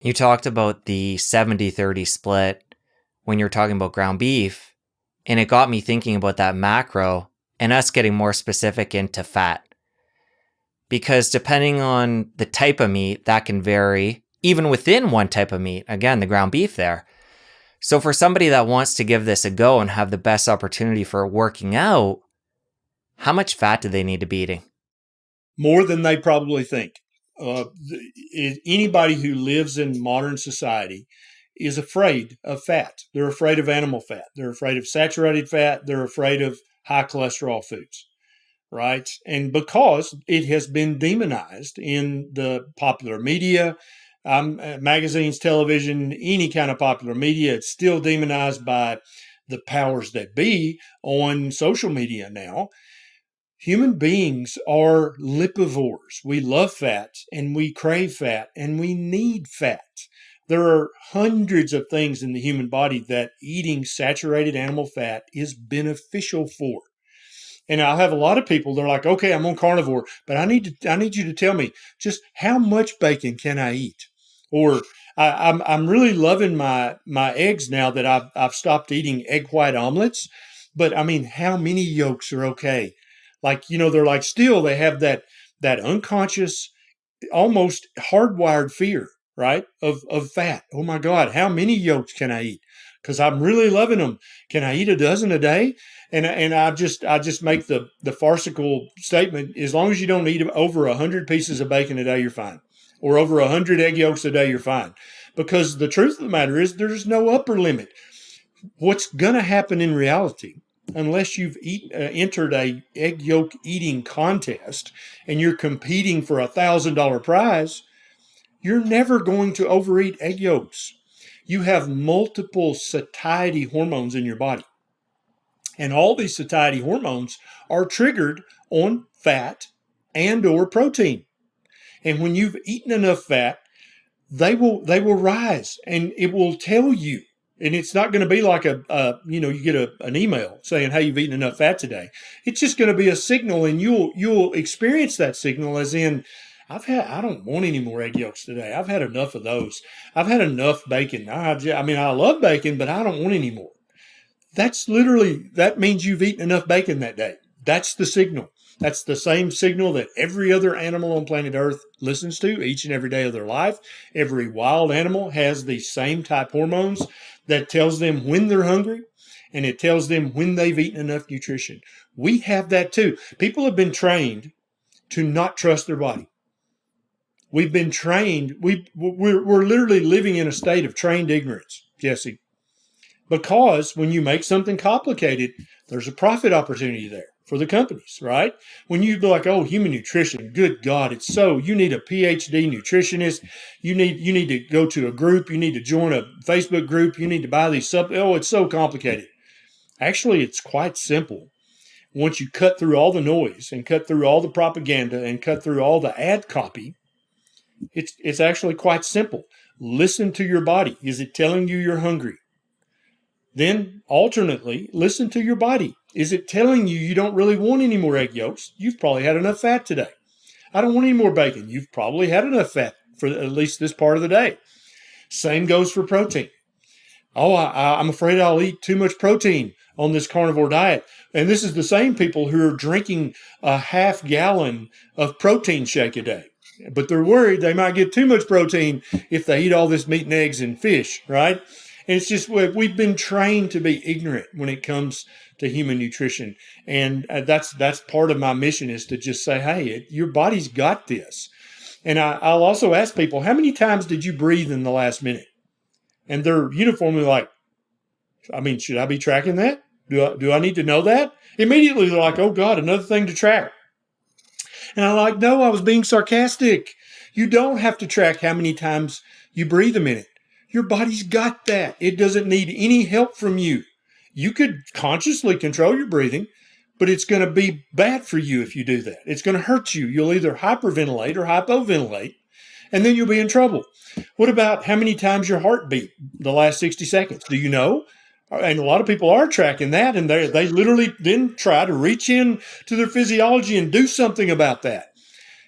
You talked about the 70-30 split when you're talking about ground beef, and it got me thinking about that macro and us getting more specific into fat. Because depending on the type of meat, that can vary even within one type of meat. Again, the ground beef there. So for somebody that wants to give this a go and have the best opportunity for working out, how much fat do they need to be eating? More than they probably think. Anybody who lives in modern society is afraid of fat. They're afraid of animal fat. They're afraid of saturated fat. They're afraid of high cholesterol foods, right? And because it has been demonized in the popular media, magazines, television, any kind of popular media, it's still demonized by the powers that be on social media now. Human beings are lipivores. We love fat and we crave fat and we need fat. There are hundreds of things in the human body that eating saturated animal fat is beneficial for. And I'll have a lot of people, they're like, okay, I'm on carnivore, but I need you to tell me just how much bacon can I eat? Or I'm really loving my eggs now that I've stopped eating egg white omelets. But I mean, how many yolks are okay? Like, they're like still they have that unconscious, almost hardwired fear, right? Of fat. Oh my God, how many yolks can I eat? Because I'm really loving them. Can I eat a dozen a day? And I just make the farcical statement: as long as you don't eat over 100 pieces of bacon a day, you're fine, or over 100 egg yolks a day, you're fine. Because the truth of the matter is, there's no upper limit. What's going to happen in reality, unless you've entered a egg yolk eating contest and you're competing for $1,000 prize, you're never going to overeat egg yolks. You have multiple satiety hormones in your body. And all these satiety hormones are triggered on fat and or protein. And when you've eaten enough fat, they will rise, and it will tell you. And it's not going to be like you get an email saying, hey, you've eaten enough fat today. It's just going to be a signal, and you'll experience that signal as in, I don't want any more egg yolks today. I've had enough of those. I've had enough bacon. I mean, I love bacon, but I don't want any more. That means you've eaten enough bacon that day. That's the signal. That's the same signal that every other animal on planet Earth listens to each and every day of their life. Every wild animal has the same type hormones that tells them when they're hungry, and it tells them when they've eaten enough nutrition. We have that too. People have been trained to not trust their body. We've been trained. We're literally living in a state of trained ignorance, Jesse. Because when you make something complicated, there's a profit opportunity there for the companies, right? When you be like, oh, human nutrition, good God, it's so you need a PhD nutritionist, you need to go to a group, you need to join a Facebook group, you need to buy these sub. Oh, it's so complicated. Actually, it's quite simple. Once you cut through all the noise and cut through all the propaganda and cut through all the ad copy, it's actually quite simple. Listen to your body. Is it telling you you're hungry? Then, alternately, listen to your body. Is it telling you you don't really want any more egg yolks? You've probably had enough fat today. I don't want any more bacon. You've probably had enough fat for at least this part of the day. Same goes for protein. Oh, I'm afraid I'll eat too much protein on this carnivore diet. And this is the same people who are drinking a half gallon of protein shake a day. But they're worried they might get too much protein if they eat all this meat and eggs and fish, right? And it's just we've been trained to be ignorant when it comes to human nutrition, and that's part of my mission is to just say, hey, your body's got this. And I'll also ask people, how many times did you breathe in the last minute? And they're uniformly like, I mean, should I be tracking that? Do I need to know that? Immediately they're like, oh God, another thing to track. And I'm like, no, I was being sarcastic. You don't have to track how many times you breathe a minute. Your body's got that. It doesn't need any help from you. You could consciously control your breathing, but it's going to be bad for you if you do that. It's going to hurt you. You'll either hyperventilate or hypoventilate, and then you'll be in trouble. What about how many times your heart beat the last 60 seconds? Do you know? And a lot of people are tracking that, and they literally then try to reach in to their physiology and do something about that.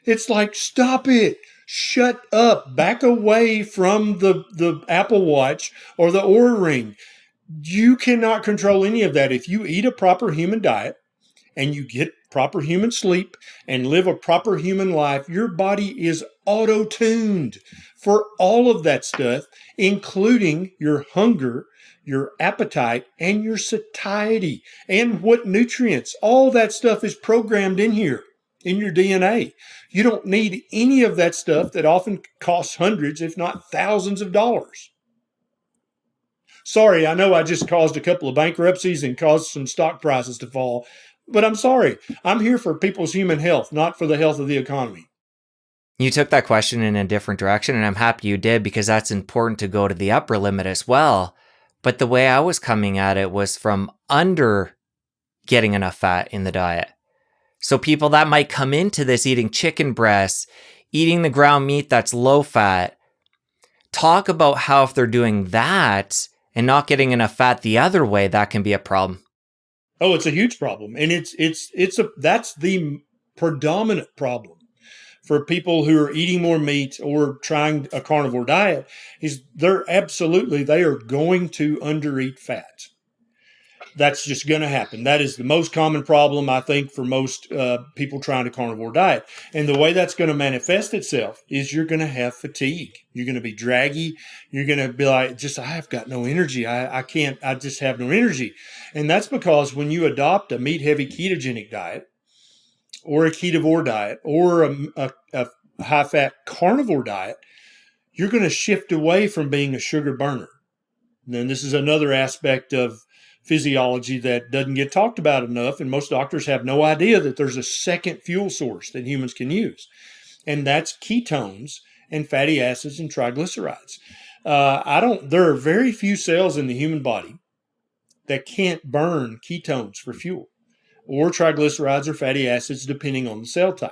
It's like, stop it. Shut up. Back away from the Apple Watch or the Oura Ring. You cannot control any of that. If you eat a proper human diet and you get proper human sleep and live a proper human life, your body is auto tuned for all of that stuff, including your hunger, your appetite, and your satiety, and what nutrients. All that stuff is programmed in here in your DNA. You don't need any of that stuff that often costs hundreds, if not thousands of dollars. Sorry, I know I just caused a couple of bankruptcies and caused some stock prices to fall, but I'm sorry. I'm here for people's human health, not for the health of the economy. You took that question in a different direction, and I'm happy you did because that's important to go to the upper limit as well. But the way I was coming at it was from under getting enough fat in the diet. So people that might come into this eating chicken breasts, eating the ground meat that's low fat, talk about how if they're doing that and not getting enough fat the other way, that can be a problem. Oh, it's a huge problem, and that's the predominant problem for people who are eating more meat or trying a carnivore diet. Is they are going to undereat fat. That's just going to happen. That is the most common problem, I think, for most people trying a carnivore diet. And the way that's going to manifest itself is you're going to have fatigue. You're going to be draggy. You're going to be like, I've got no energy. I can't, I just have no energy. And that's because when you adopt a meat heavy ketogenic diet or a ketovore diet or a high fat carnivore diet, you're going to shift away from being a sugar burner. And then this is another aspect of physiology that doesn't get talked about enough, and most doctors have no idea that there's a second fuel source that humans can use, and that's ketones and fatty acids and triglycerides. I don't. There are very few cells in the human body that can't burn ketones for fuel, or triglycerides or fatty acids, depending on the cell type.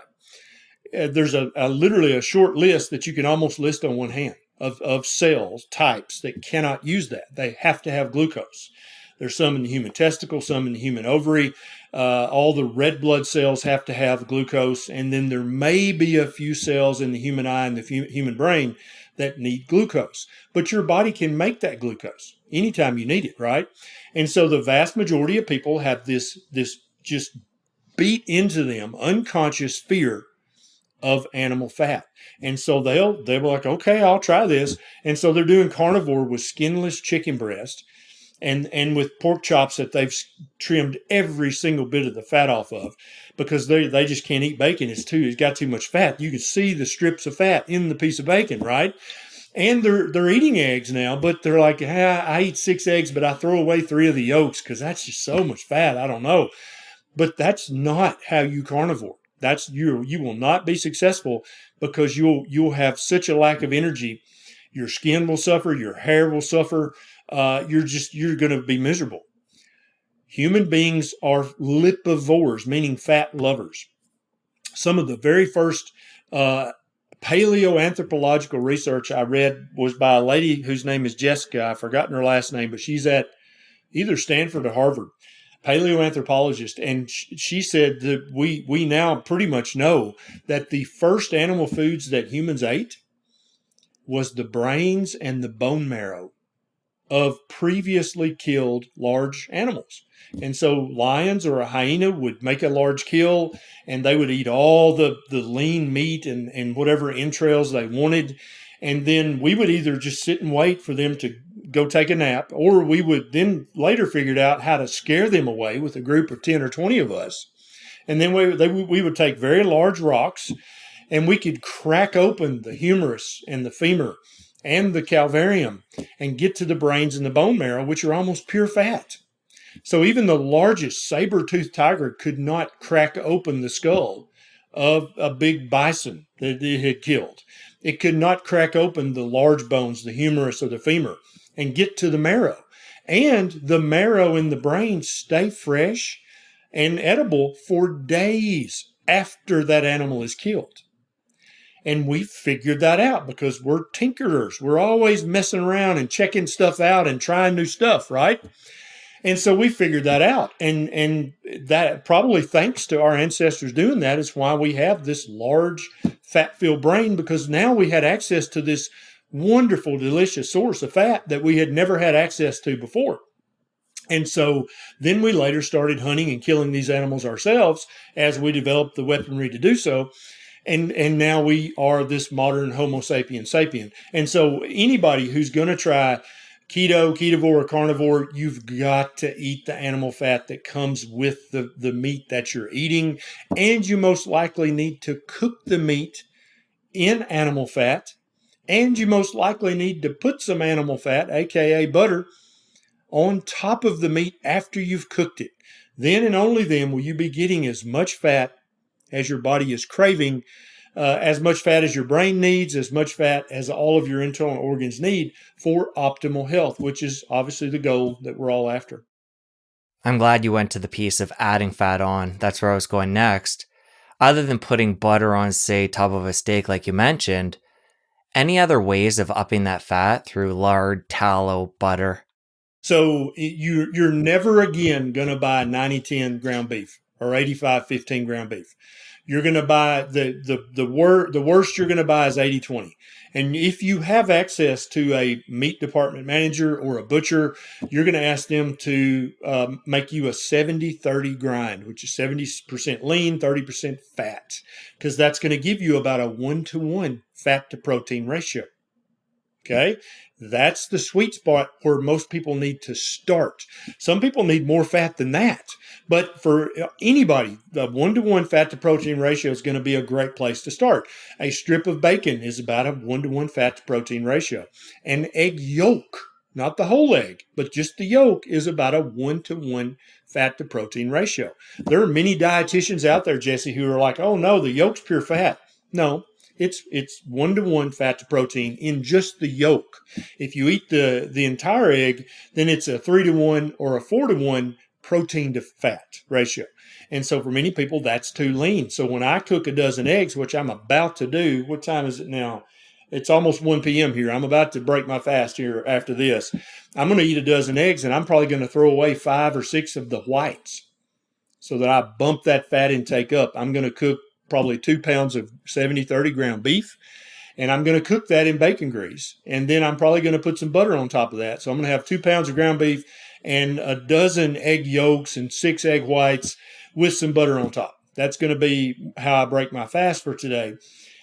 There's literally a short list that you can almost list on one hand of cells types that cannot use that. They have to have glucose. There's some in the human testicle, some in the human ovary. All the red blood cells have to have glucose, and then there may be a few cells in the human eye and the human brain that need glucose. But your body can make that glucose anytime you need it, right? And so the vast majority of people have this just beat into them unconscious fear of animal fat. And so they'll be like, okay, I'll try this. And so they're doing carnivore with skinless chicken breast and with pork chops that they've trimmed every single bit of the fat off of because they just can't eat bacon. It's got too much fat. You can see the strips of fat in the piece of bacon, right? And they're eating eggs now, but they're like, I eat 6 eggs, but I throw away 3 of the yolks because that's just so much fat. I don't know. But that's not how you carnivore. That's you will not be successful because you'll have such a lack of energy. Your skin will suffer, your hair will suffer. You're going to be miserable. Human beings are lipivores, meaning fat lovers. Some of the very first paleoanthropological research I read was by a lady whose name is Jessica. I've forgotten her last name, but she's at either Stanford or Harvard, paleoanthropologist, and she said that we now pretty much know that the first animal foods that humans ate was the brains and the bone marrow of previously killed large animals. And so lions or a hyena would make a large kill and they would eat all the lean meat and whatever entrails they wanted. And then we would either just sit and wait for them to go take a nap, or we would then later figured out how to scare them away with a group of 10 or 20 of us. And then we would take very large rocks and we could crack open the humerus and the femur and the calvarium and get to the brains and the bone marrow, which are almost pure fat. So even the largest saber-toothed tiger could not crack open the skull of a big bison that it had killed. It could not crack open the large bones, the humerus or the femur, and get to the marrow. And the marrow in the brain stay fresh and edible for days after that animal is killed. And we figured that out because we're tinkerers. We're always messing around and checking stuff out and trying new stuff, right? And so we figured that out. And that, probably thanks to our ancestors doing that, is why we have this large fat-filled brain, because now we had access to this wonderful, delicious source of fat that we had never had access to before. And so then we later started hunting and killing these animals ourselves as we developed the weaponry to do so. And now we are this modern Homo sapiens sapien. And so anybody who's going to try keto, ketovore, or carnivore, you've got to eat the animal fat that comes with the meat that you're eating. And you most likely need to cook the meat in animal fat. And you most likely need to put some animal fat, aka butter, on top of the meat after you've cooked it. Then and only then will you be getting as much fat as your body is craving, as much fat as your brain needs, as much fat as all of your internal organs need for optimal health, which is obviously the goal that we're all after. I'm glad you went to the piece of adding fat on. That's where I was going next. Other than putting butter on, say, top of a steak like you mentioned, any other ways of upping that fat through lard, tallow, butter? So you're never again going to buy 90-10 ground beef or 85-15 ground beef. You're going to buy the worst you're going to buy is 80-20. And if you have access to a meat department manager or a butcher, you're going to ask them to make you a 70-30 grind, which is 70% lean, 30% fat, because that's going to give you about a 1-to-1 fat to protein ratio. Okay. That's the sweet spot where most people need to start. Some people need more fat than that. But for anybody, the 1-to-1 fat to protein ratio is going to be a great place to start. A strip of bacon is about a 1-to-1 fat to protein ratio. An egg yolk, not the whole egg, but just the yolk, is about a 1-to-1 fat to protein ratio. There are many dietitians out there, Jesse, who are like, oh no, the yolk's pure fat. No, it's 1-to-1 fat to protein in just the yolk. If you eat the entire egg, then it's a 3-to-1 or a 4-to-1 protein to fat ratio. And so for many people, that's too lean. So when I cook a dozen eggs, which I'm about to do, what time is it now? It's almost 1 p.m. here. I'm about to break my fast here after this. I'm going to eat a dozen eggs, and I'm probably going to throw away 5 or 6 of the whites so that I bump that fat intake up. I'm going to cook probably 2 pounds of 70-30 ground beef, and I'm going to cook that in bacon grease. And then I'm probably going to put some butter on top of that. So I'm going to have 2 pounds of ground beef and a dozen egg yolks and 6 egg whites with some butter on top. That's going to be how I break my fast for today.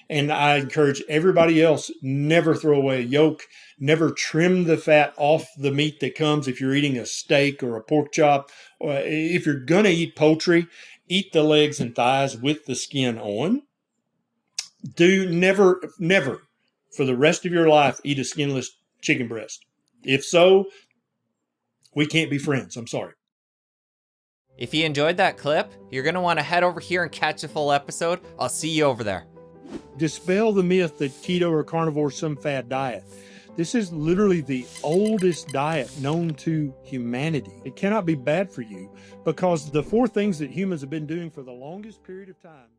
And I encourage everybody else, never throw away a yolk, never trim the fat off the meat that comes if you're eating a steak or a pork chop. Or if you're going to eat poultry, eat the legs and thighs with the skin on. Do never for the rest of your life eat a skinless chicken breast. If so, we can't be friends. I'm sorry. If you enjoyed that clip, you're going to want to head over here and catch the full episode. I'll see you over there. Dispel the myth that keto or carnivore is some fad diet. This is literally the oldest diet known to humanity. It cannot be bad for you because the 4 things that humans have been doing for the longest period of time.